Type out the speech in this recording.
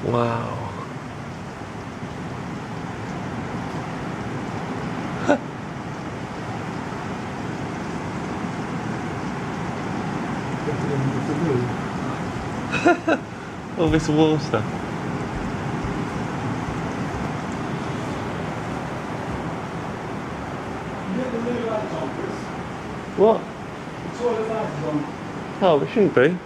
Wow. All this water. What? The toilet light is on. Oh, it shouldn't be.